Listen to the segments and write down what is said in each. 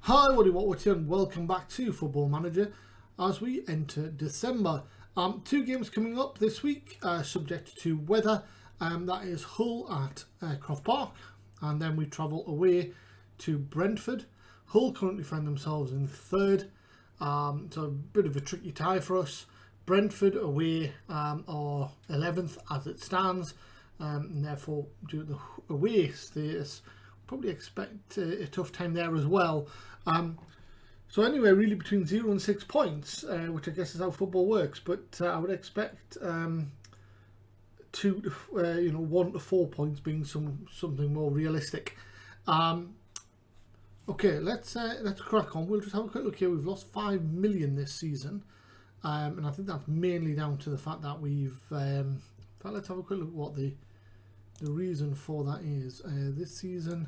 Hi, what and welcome back to Football Manager as we enter December. Two games coming up this week, subject to weather. That is Hull at Croft Park, and then we travel away to Brentford. Hull currently find themselves in third, so a bit of a tricky tie for us. Brentford away are 11th as it stands, and therefore due to the away status, probably expect a tough time there as well. So anyway, really between 0 and 6 points, which I guess is how football works. But I would expect 1 to 4 points being something more realistic. Okay, let's crack on. We'll just have a quick look here. We've lost 5 million this season, and I think that's mainly down to the fact that we've. In fact, let's have a quick look at what the reason for that is. This season,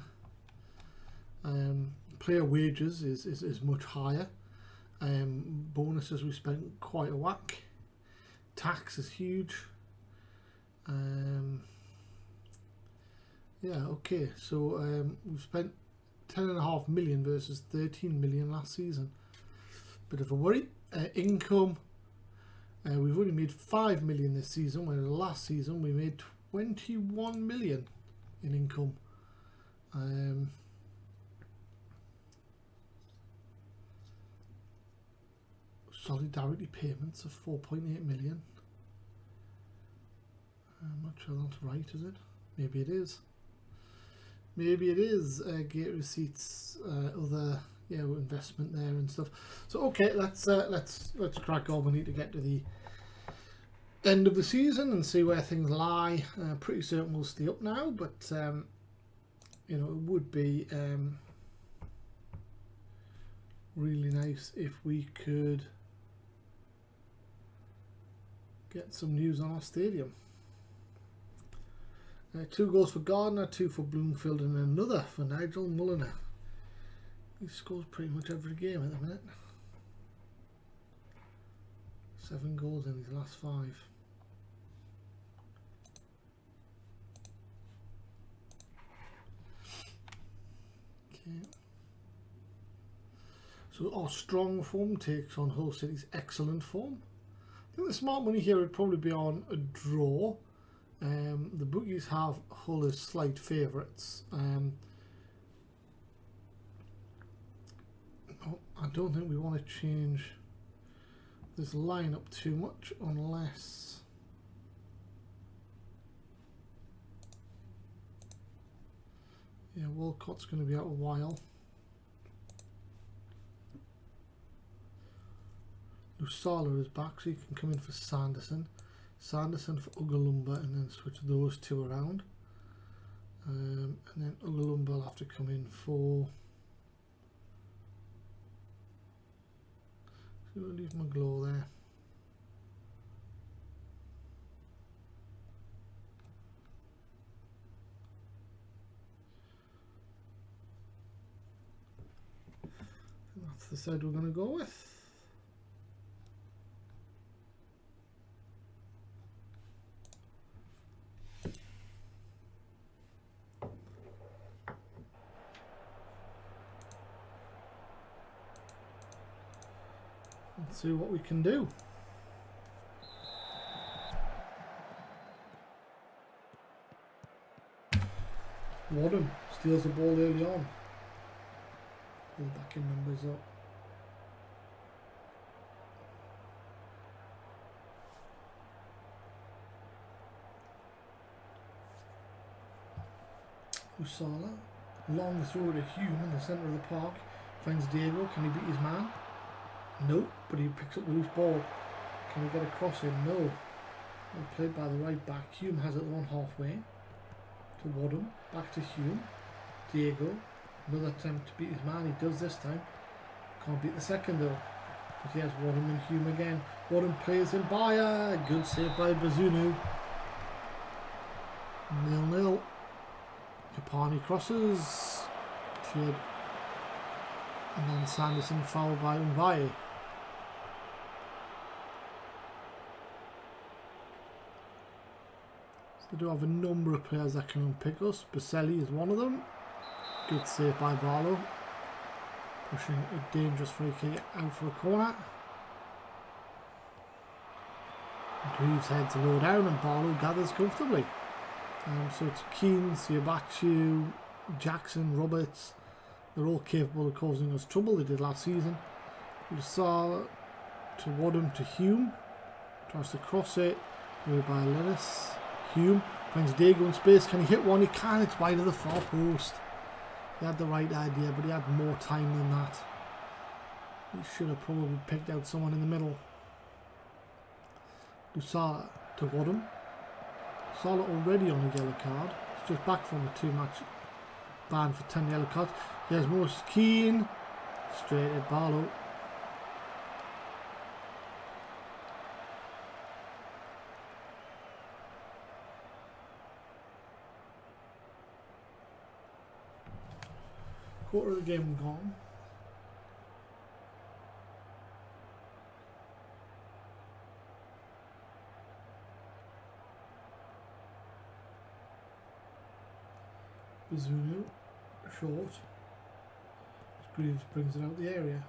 player wages is much higher. Bonuses we spent quite a whack. Tax is huge. Yeah, okay. So we've spent 10.5 million versus 13 million last season. Bit of a worry. Income. We've only made 5 million this season, whereas last season we made 21 million in income. Solidarity payments of 4.8 million. I'm not sure that's right, is it? Maybe it is. Maybe it is. Gate receipts, other investment there and stuff. So okay, let's crack on. We need to get to the end of the season and see where things lie. Pretty certain we'll stay up now, but it would be really nice if we could get some news on our stadium. 2 goals for Gardner, 2 for Bloomfield, and another for Nigel Mulliner. He scores pretty much every game at the minute. 7 goals in his last 5. Okay. So our strong form takes on Hull City's excellent form. I think the smart money here would probably be on a draw. The bookies have Hull as slight favourites. I don't think we want to change this lineup too much unless Walcott's going to be out a while. Lusala is back, so he can come in for Sanderson. Sanderson for Ugalumba, and then switch those two around. And then Ugalumba will have to come in for. So we'll leave Maglow there. That's the side we're going to go with. Let's see what we can do. Wadham steals the ball early on. Pull back in numbers up. Usala, long throw to Hume in the centre of the park. Finds Diego. Can he beat his man? No, but he picks up the loose ball. Can we get a cross in? No. Well played by the right back. Hume has it on halfway to Wadham. Back to Hume. Diego. Another attempt to beat his man. He does this time. Can't beat the second though. But he has Wadham and Hume again. Wadham plays in Beier. Good save by Bazunu. 0-0. Kapani crosses. Cleared. And then Sanderson fouled by Weiss. So they do have a number of players that can unpick us. Baselli is one of them. Good save by Barlow. Pushing a dangerous free kick out for a corner. Greaves heads low down and Barlow gathers comfortably. So it's Keane, Siabachu, Jackson, Roberts. They're all capable of causing us trouble. They did last season. Lusala to Wadham to Hume. Tries to cross it. Away by Lennis. Hume finds Dago in space. Can he hit one? He can. It's wide of the far post. He had the right idea, but he had more time than that. He should have probably picked out someone in the middle. Lusala to Wadham. Lusala already on a yellow card. He's just back from a 2-match ban for 10 yellow cards. Here's most Keane. Straight at Barlow. Quarter of the game gone. Bazunu, short. Greaves brings it out the area.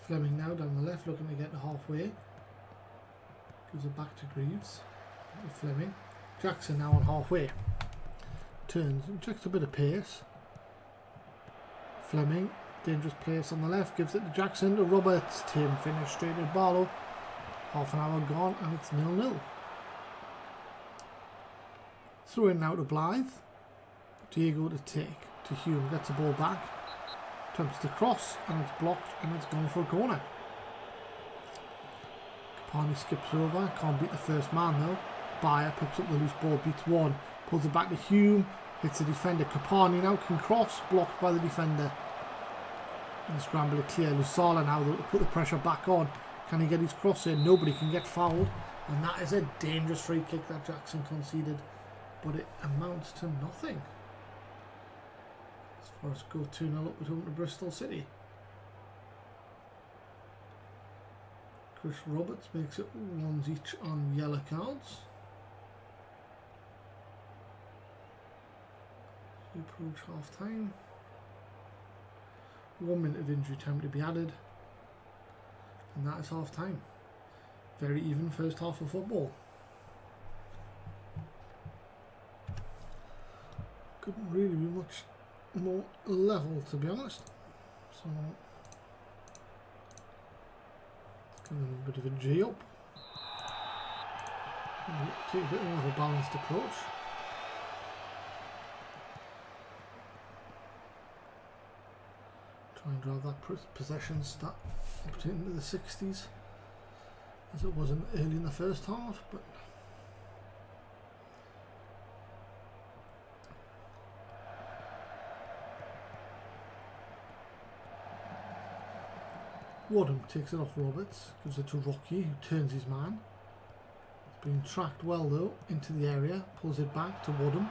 Fleming now down the left, looking to get to halfway. Gives it back to Greaves. Fleming. Jackson now on halfway. Turns and checks a bit of pace. Fleming, dangerous place on the left, gives it to Jackson, to Roberts. Team finish straight at Barlow. Half an hour gone and it's 0-0. Throw in now to Blyth. Diego to take to Hume, gets the ball back, attempts to cross and it's blocked and it's gone for a corner. Capani skips over, can't beat the first man though. Beier picks up the loose ball, beats one, pulls it back to Hume, hits the defender. Capani now can cross, blocked by the defender. And scramble it clear. Lusala now to put the pressure back on. Can he get his cross in? Nobody can get fouled. And that is a dangerous free kick that Jackson conceded. But it amounts to nothing. As far as go 2-0 up at home to Bristol City. Chris Roberts makes it ones each on yellow cards. We approach half time. 1 minute of injury time to be added. And that is half time. Very even first half of football. Couldn't really be much more level, to be honest. So, kind of a bit of a G up. Take a bit more of a balanced approach. Try and drive that possession stat up into the 60s, as it wasn't early in the first half, but Wadham takes it off Roberts, gives it to Rocchi, who turns his man. It's being tracked well though into the area, pulls it back to Wadham,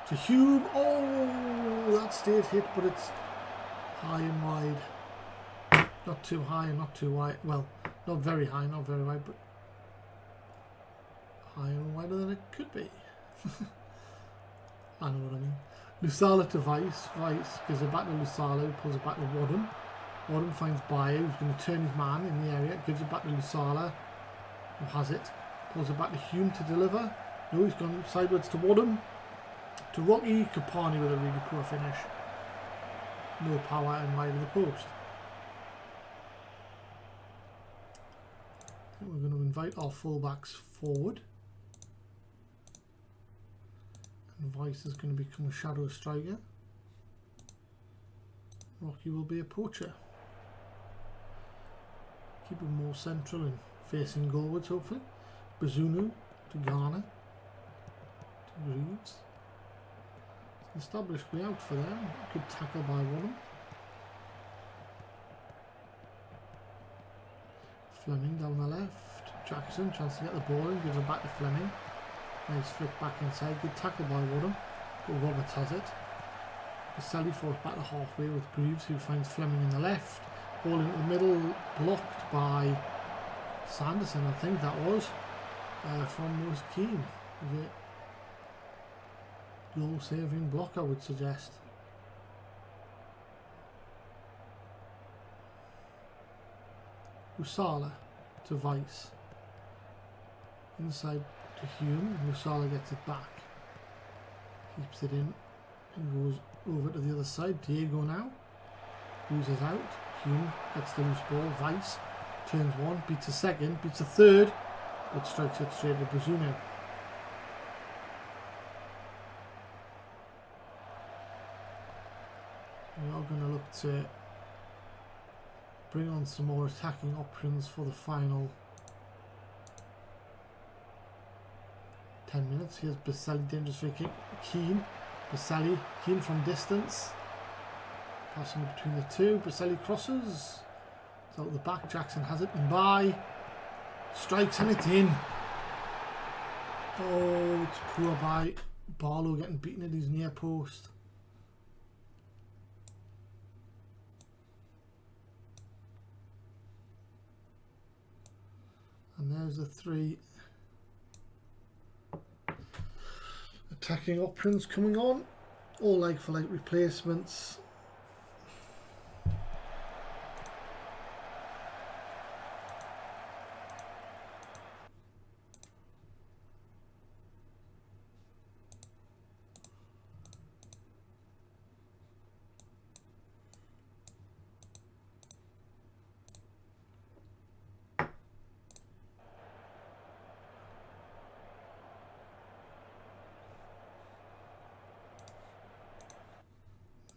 to Hume. Oh, that stayed hit, but it's high and wide. Not too high and not too wide. Well, not very high, not very wide, but higher and wider than it could be. I know what I mean. Lusala to Weiss. Weiss gives it back to Lusala, who pulls it back to Wadham. Wadham finds Beier, who's going to turn his man in the area, gives it back to Lusala, who has it, pulls it back to Hume to deliver. No, he's gone sideways to Wadham, to Rocchi. Capani with a really poor finish. No power and wide of the post. I think we're going to invite our fullbacks forward. And Weiss is going to become a shadow striker. Rocchi will be a poacher. Keep him more central and facing goalwards, hopefully. Bazunu to Garner. To Greaves. Established way out for them. Good tackle by Wadham. Fleming down the left. Jackson, chance to get the ball in, gives it back to Fleming. Nice flick back inside. Good tackle by Wadham. But Roberts has it. Sally forced back to halfway with Greaves, who finds Fleming in the left. Ball into the middle, blocked by Sanderson, I think that was. From was Keane. Was it? Goal saving block, I would suggest. Usala to Weiss. Inside to Hume. Usala gets it back. Keeps it in and goes over to the other side. Diego now. Loses out. Hume gets the loose ball. Weiss turns one, beats a second, beats a third, but strikes it straight to Brazuno. We are going to look to bring on some more attacking options for the final 10 minutes. Here's Baselli, dangerous free kick. Keane. Baselli. Keane from distance. Passing between the two. Baselli crosses. It's out the back. Jackson has it. And by. Strikes and it's in. Oh, it's poor by Barlow getting beaten at his near post. And there's the three attacking options coming on. All like for like replacements.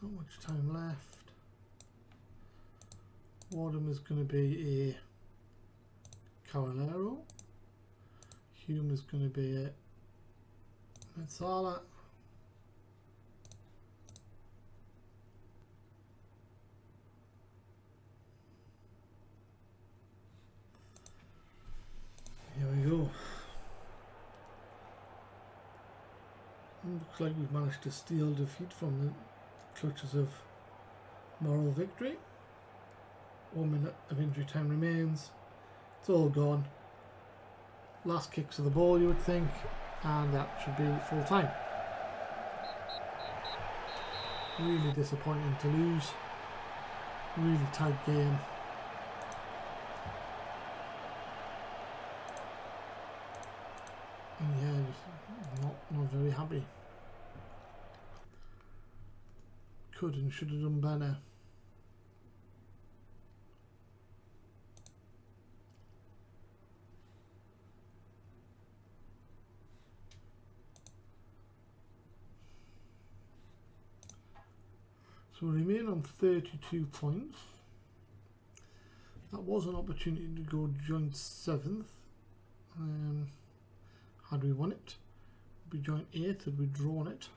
Not much time left. Wadham is going to be a Cavallero. Hume is going to be a Mezzala. Here we go. Looks like we've managed to steal defeat from the clutches of moral victory. 1 minute of injury time remains. It's all gone. Last kicks of the ball, you would think, and that should be full time. Really disappointing to lose. Really tight game. And yeah, not very happy. Could and should have done better. So we remain on 32 points. That was an opportunity to go joint 7th. Had we won it, we'd be joint 8th had we drawn it.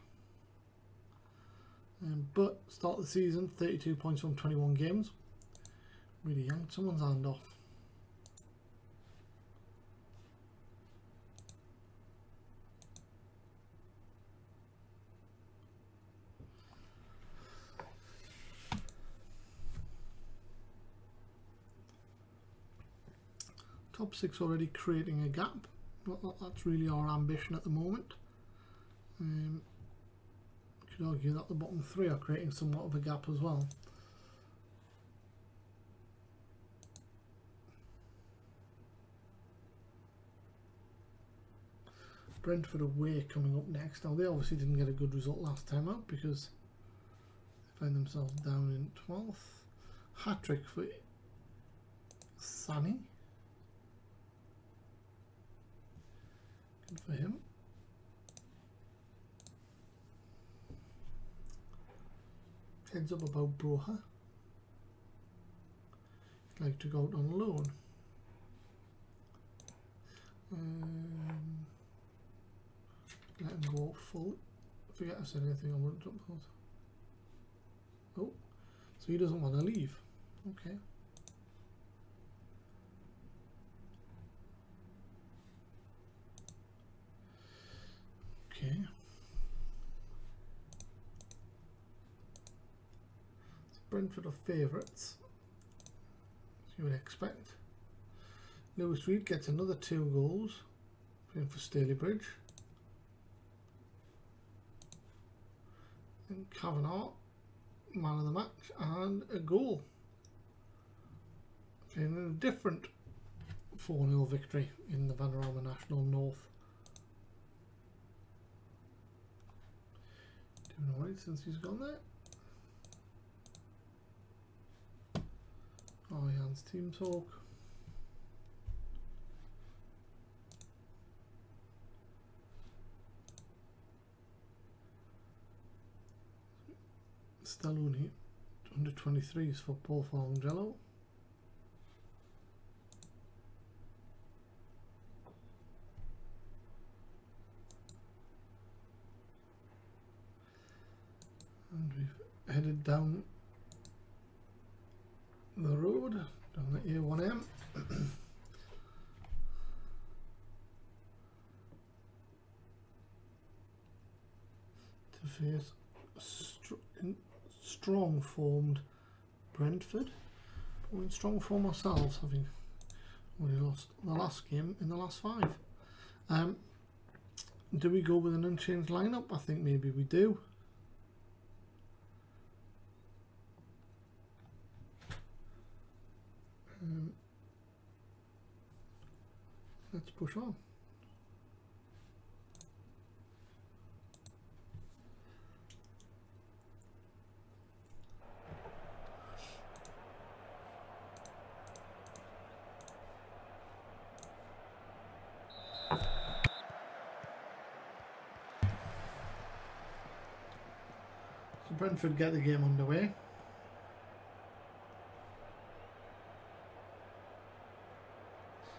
But start the season, 32 points from 21 games. Really yanked someone's hand off. Top 6 already creating a gap. That's really our ambition at the moment. Could argue that the bottom 3 are creating somewhat of a gap as well. Brentford away coming up next. Now they obviously didn't get a good result last time out because they find themselves down in 12th. Hat-trick for Sani. Good for him. Heads up about Broha. He'd like to go out on loan. Let him go full. Forget I said anything on one jump hold. Oh, so he doesn't want to leave. Okay. Okay. Brentford are favourites, as you would expect. Lewis Reed gets another 2 goals, playing for Stalybridge. And Kavanagh, man of the match, and a goal. in a different 4-0 victory in the Vanarama National North. Doing alright since he's gone there. Oh, Jan's team talk. Still only under 23s football for Angelo. And we've headed down the road, down the A1M. To face strong formed Brentford. We're in strong form ourselves, having only lost the last game in the last 5. Do we go with an unchanged lineup? I think maybe we do. Let's push on. So Brentford get the game underway.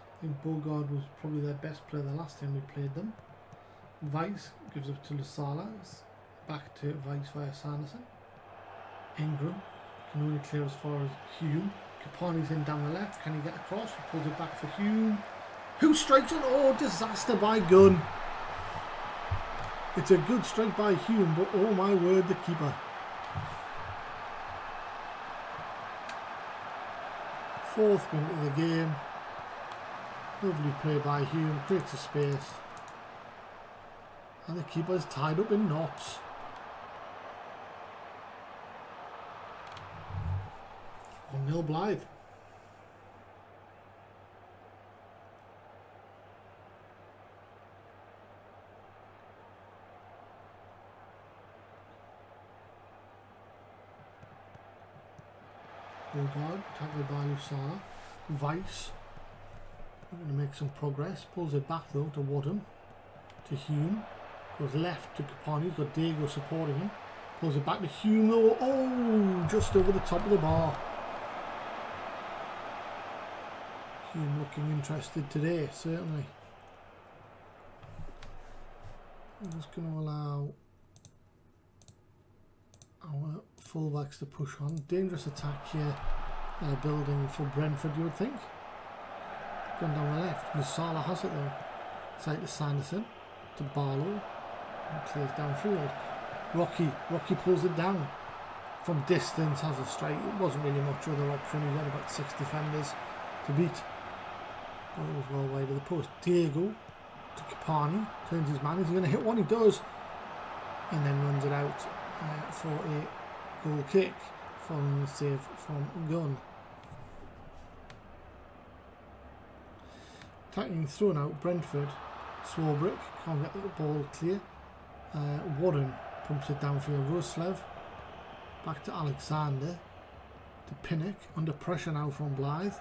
I think Bogard was probably their best player the last time we played them. Weiss gives up to Lusala. Back to Weiss via Sanderson. Ingram can only clear as far as Hume. Capani's in down the left. Can he get across? He pulls it back for Hume. Who strikes on? Oh, disaster by Gunn. It's a good strike by Hume, but oh my word, the keeper. Fourth minute of the game. Lovely play by Hume, creates a space. And the keeper is tied up in knots. Nil Blyth. Bulldog, tackled by Lusala. Weiss. Going to make some progress. Pulls it back though to Wadham. To Hume. Goes left to Capani. He's got Diego supporting him. Pulls it back to Hume though. Oh, just over the top of the bar. Hume looking interested today, certainly. I'm just going to allow our fullbacks to push on. Dangerous attack here, building for Brentford, you would think. Going down the left, Lusala has it though. Side to Sanderson, to Barlow, and clears downfield. Rocchi pulls it down. From distance, has a strike. It wasn't really much other option. He had about 6 defenders to beat. But it was well wide of the post. Diego to Capani, turns his man. Is he going to hit one? He does. And then runs it out for a goal kick following the save from Gunn. Attacking thrown out, Brentford. Swarbrick can't get the ball clear. Wadham pumps it downfield. Roslev back to Alexander. To Pinnock. Under pressure now from Blyth.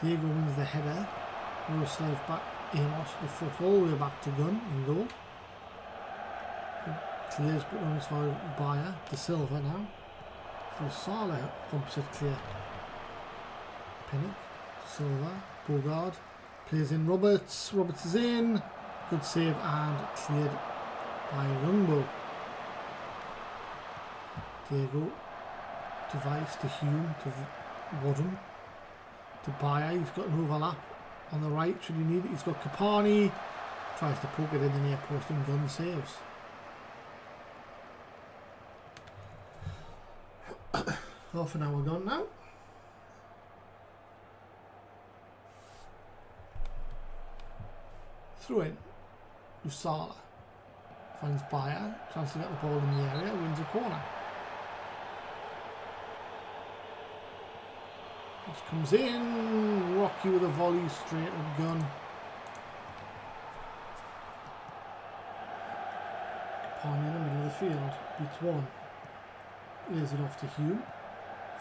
Diego wins the header. Roslev back. Amos the foot all the way back to Gunn in goal. Clears but not as far as Beier. De Silva now. Lusala pumps it clear. Pinnock. De Silva. Bogard. Plays in Roberts. Roberts is in. Good save and cleared by Rungbo. Diego to Weiss, to Hume, to Wadham, to Beier. He's got an overlap on the right should he need it. He's got Capani. Tries to poke it in the near post and Gunn saves. Half an hour gone now. Through in. Lusala finds Beier, chance to get the ball in the area, wins a corner. This comes in. Rocchi with a volley straight at gun. Capani in the middle of the field. Beats one. Lays it off to Hume.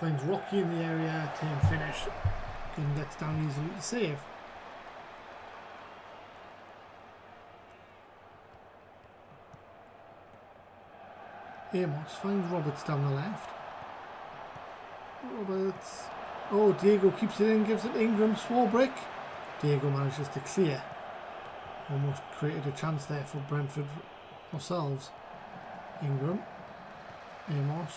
Finds Rocchi in the area. Tame finish. Gun gets down easily to save. Amos finds Roberts down the left. Roberts. Oh, Diego keeps it in, gives it Ingram. Small break. Diego manages to clear. Almost created a chance there for Brentford ourselves. Ingram. Amos.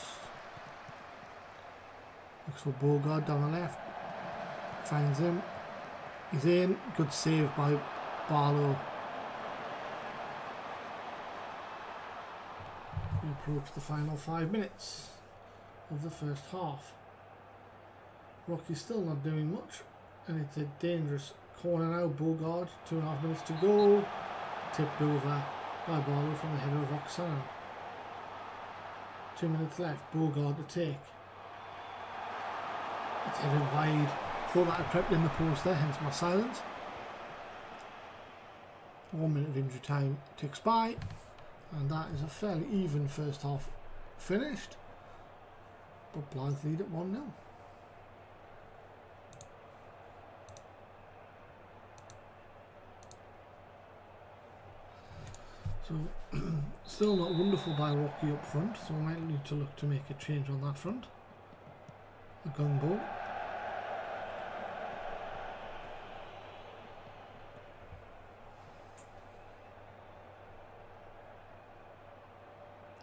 Looks for Bogard down the left. Finds him. He's in. Good save by Barlow. We approach the final 5 minutes of the first half. Rocchi's still not doing much, and it's a dangerous corner now. Bogard, 2.5 minutes to go. Tipped over by Barlow from the header of Oksana. 2 minutes left. Bogard to take. It's headed wide. Thought that had crept in the post there, hence my silence. 1 minute of injury time ticks by, and that is a fairly even first half finished. But Blyth lead at 1-0. So, still not wonderful by Rocchi up front, so we might need to look to make a change on that front. A gun ball.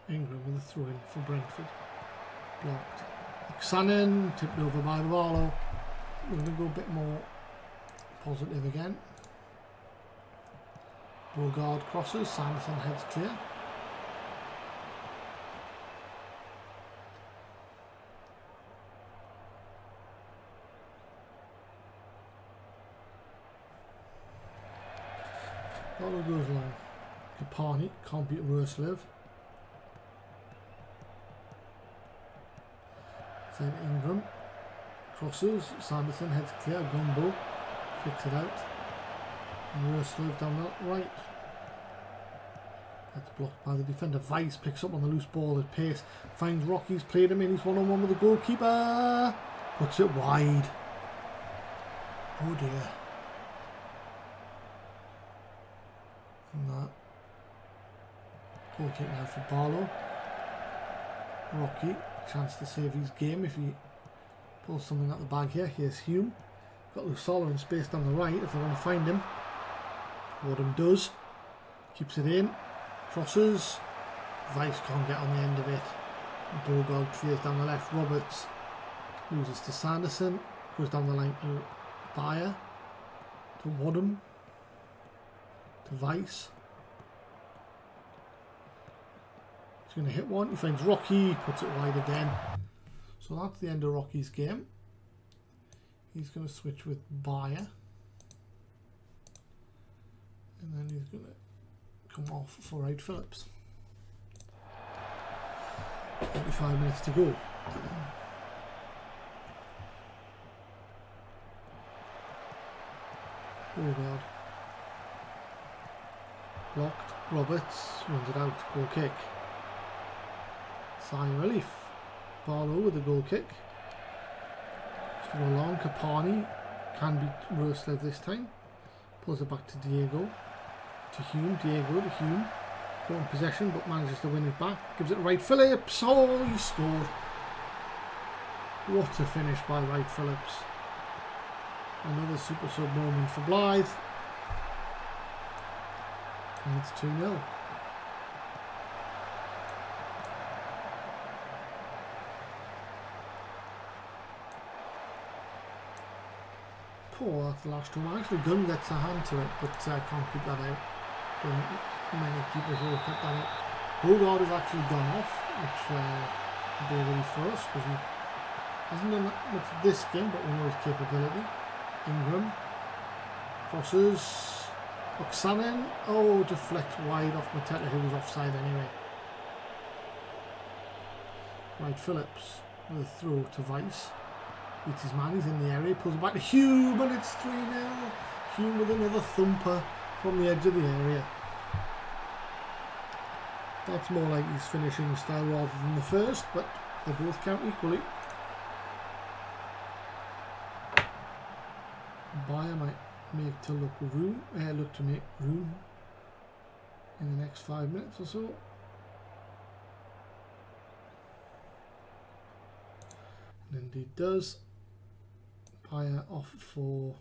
Ingram with a throw in for Brentford. Blocked. Xanin tipped over by Barlow. We're going to go a bit more positive again. Bogard crosses. Sanderson heads clear. Barlow goes long. Capani can't beat Roslev. Then Ingram crosses. Sanderson heads clear. Gumbo kicks it out. And Roslev down that right. That's blocked by the defender. Weiss picks up on the loose ball at pace. Finds Rocchi's played him in. He's one-on-one with the goalkeeper. Puts it wide. Oh dear. And that goal kick now for Barlow. Rocchi, chance to save his game if he pulls something out the bag here. Here's Hume. Got Lusala in space down the right if they want to find him. Wadham does. Keeps it in. Crosses. Weiss can't get on the end of it. Bogard clears down the left. Roberts loses to Sanderson. Goes down the line to Beier. To Wadham. To Weiss. He's going to hit one. He finds Rocchi. Puts it wide again. So that's the end of Rocchi's game. He's going to switch with Beier. And then he's going to come off for Wright Phillips. 25 minutes to go. Bogard. Blocked. Roberts runs it out. Goal kick. Sigh of relief. Barlow with a goal kick. Just go along. Capani can beat Roslev this time. Pulls it back to Diego. To Hume. Diego to Hume. Caught in possession but manages to win it back. Gives it to Wright Phillips. Oh, he scored. What a finish by Wright Phillips. Another super sub moment for Blyth. And it's 2-0. Poor, that's the last one. Actually, Gunn gets a hand to it, but can't keep that out. Many keepers will keep that out. Bogard has actually gone off, which would be a relief for us because he hasn't done that much this game, but we know his capability. Ingram crosses. Oksana. Oh, deflect wide off Mateta, who was offside anyway. Wright Phillips with a throw to Weiss. It's his man, he's in the area, pulls it back to Hume, and it's 3-0. Hume with another thumper from the edge of the area. That's more like his finishing style rather than the first, but they both count equally. Beier might make to look to make room in the next 5 minutes or so. And indeed does. Beier off for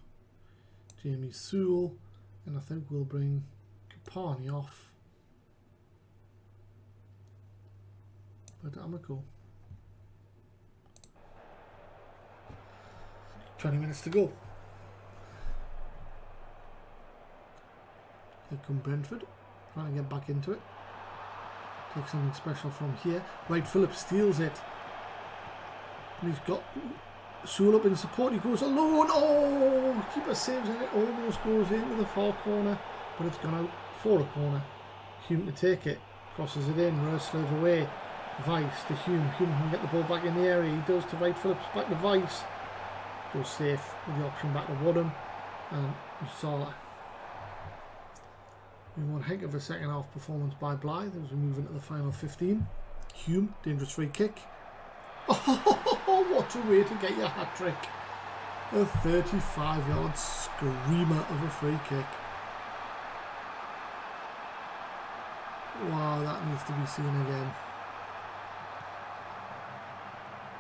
Jamie Sewell, and I think we'll bring Kapani off for D'Amico. 20 minutes to go. Here come Brentford, trying to get back into it. Take something special from here. Wright Phillips steals it. And he's got Sewell up in support. He goes alone. Oh, keeper saves it. It almost goes into the far corner, but it's gone out for a corner. Hume to take it. Crosses it in. Roerslev away. Weiss to Hume. Hume can get the ball back in the area. He does to Wright Phillips. Back to Weiss. Goes safe with the option back to Wadham. And you saw that. One heck of a second half performance by Blyth as we move into the final 15. Hume, dangerous free kick. Oh, what a way to get your hat trick. A 35-yard screamer of a free kick. Wow, that needs to be seen again.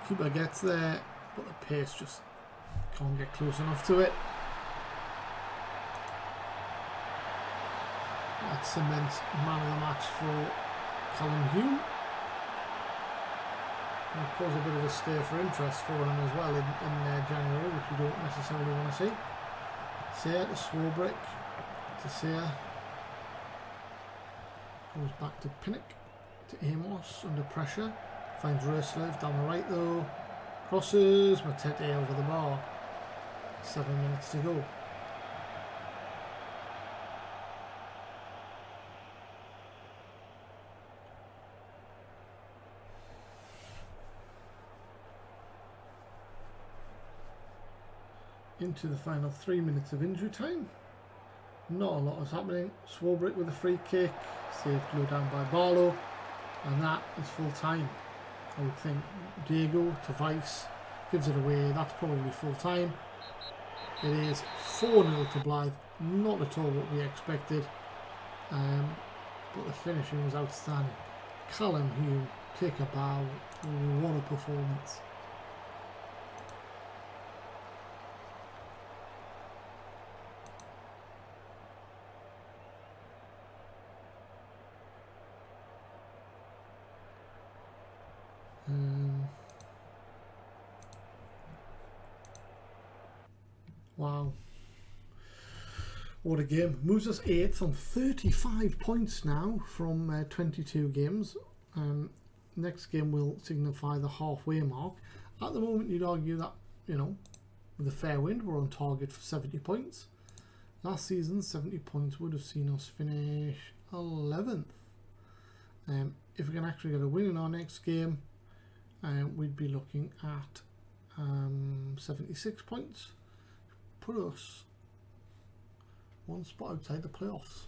Keeper gets there, but the pace just can't get close enough to it. That cements man of the match for Callum Hume. And of course a bit of a stir for interest for him as well in January, which we don't necessarily want to see. Sear to Swarbrick, to Sear. Goes back to Pinnock, to Amos under pressure. Finds Roerslev down the right though. Crosses, Matete over the bar. 7 minutes to go. Into the final 3 minutes of injury time. Not a lot is happening. Swarbrick with a free kick, saved low down by Barlow, and that is full time. I would think Diego to Weiss gives it away. That's probably full time. It is 4-0 to Blyth. Not at all what we expected, but the finishing was outstanding. Callum Hume, take a bow. What a performance. Wow, what a game. Moves us 8th on 35 points now from 22 games. Next game will signify the halfway mark. At the moment you'd argue that, you know, with a fair wind we're on target for 70 points. Last season 70 points would have seen us finish 11th. If we can actually get a win in our next game, we'd be looking at 76 points. Put us one spot outside the playoffs.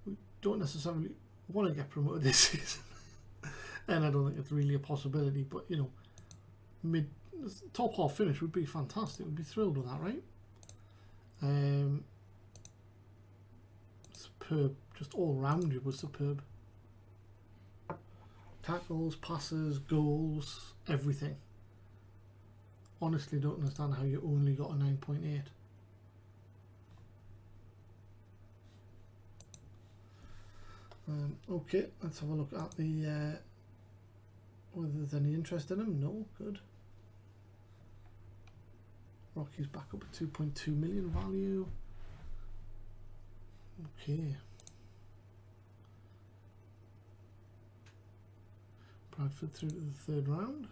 We don't necessarily want to get promoted this season, and I don't think it's really a possibility. But you know, top half finish would be fantastic. We'd be thrilled with that, right? Superb, just all round it was superb. Tackles, passes, goals, everything. Honestly don't understand how you only got a 9.8. Okay, let's have a look at the whether there's any interest in him. No, good. Rocchi's back up at 2.2 million value. Okay. Bradford through to the 3rd round.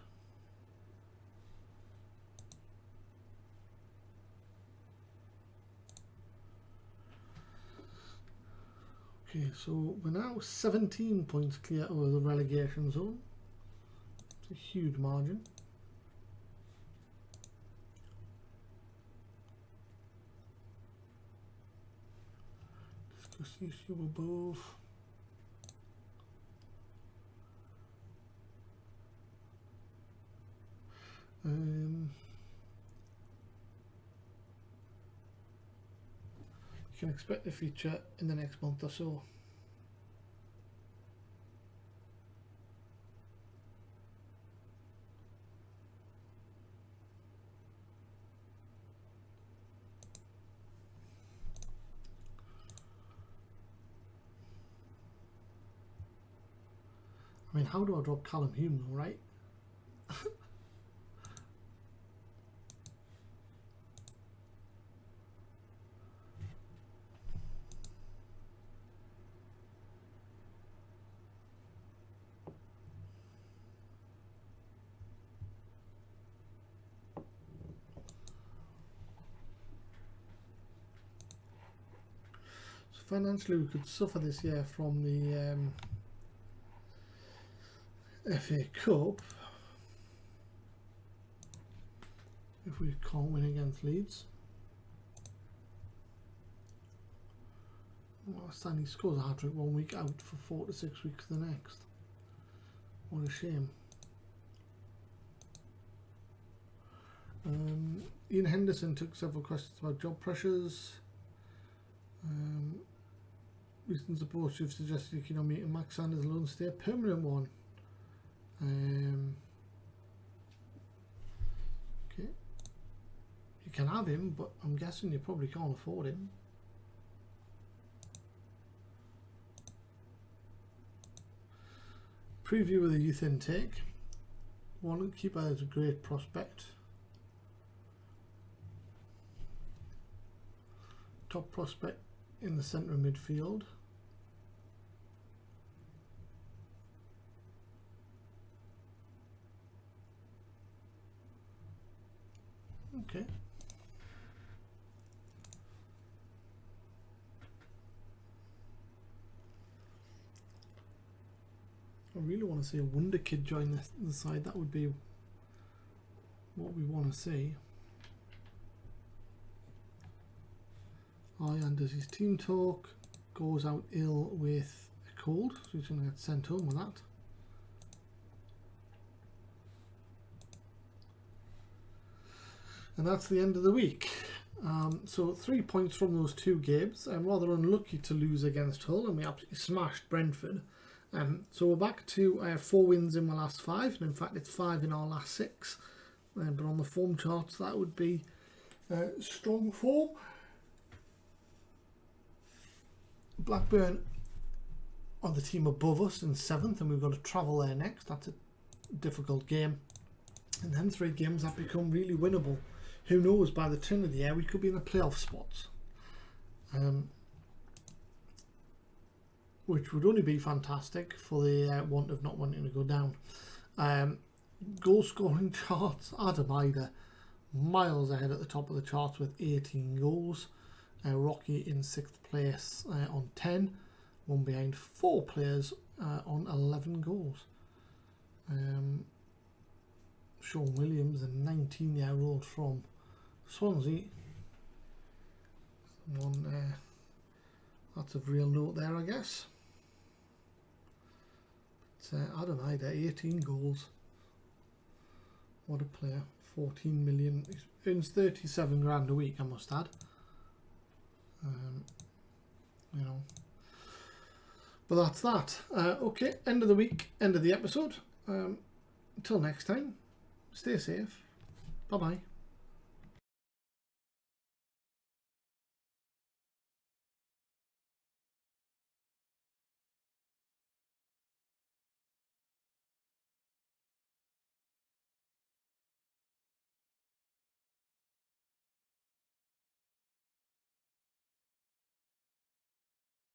Okay, so we're now 17 points clear over the relegation zone. It's a huge margin. Just issue above. You can expect a feature in the next month or so. I mean, how do I drop Callum Hume though, right? So financially we could suffer this year from the FA Cup if we can't win against Leeds. Well, Stanley scores a hat-trick 1 week out for 4 to 6 weeks the next. What a shame. Ian Henderson took several questions about job pressures. Recent supporters have suggested you can make Max Sanders alone stay a permanent one. Okay, you can have him, but I'm guessing you probably can't afford him. Preview of the youth intake. One keeper is a great prospect. Top prospect in the centre of midfield. Okay. I really want to see a wonder kid join the side. That would be what we want to see. Ian does his team talk, goes out ill with a cold, so he's going to get sent home with that. And that's the end of the week. So 3 points from those 2 games. I'm rather unlucky to lose against Hull, and we absolutely smashed Brentford. So we're back to 4 wins in my last 5, and in fact it's 5 in our last 6. But on the form charts that would be strong form. Blackburn are the team above us in 7th, and we've got to travel there next. That's a difficult game. And then 3 games that become really winnable. Who knows, by the turn of the year we could be in the playoff spots. Which would only be fantastic for the want of not wanting to go down. Goal scoring charts, Adam Beier miles ahead at the top of the charts with 18 goals. Rocchi in 6th place on 10, one behind 4 players on 11 goals. Sean Williams, a 19-year-old from Swansea. That's of real note there, I guess. But Adam Beier, 18 goals. What a player. 14 million. He earns 37 grand a week, I must add. You know. But that's that. Okay, end of the week, end of the episode. Until next time, stay safe. Bye-bye.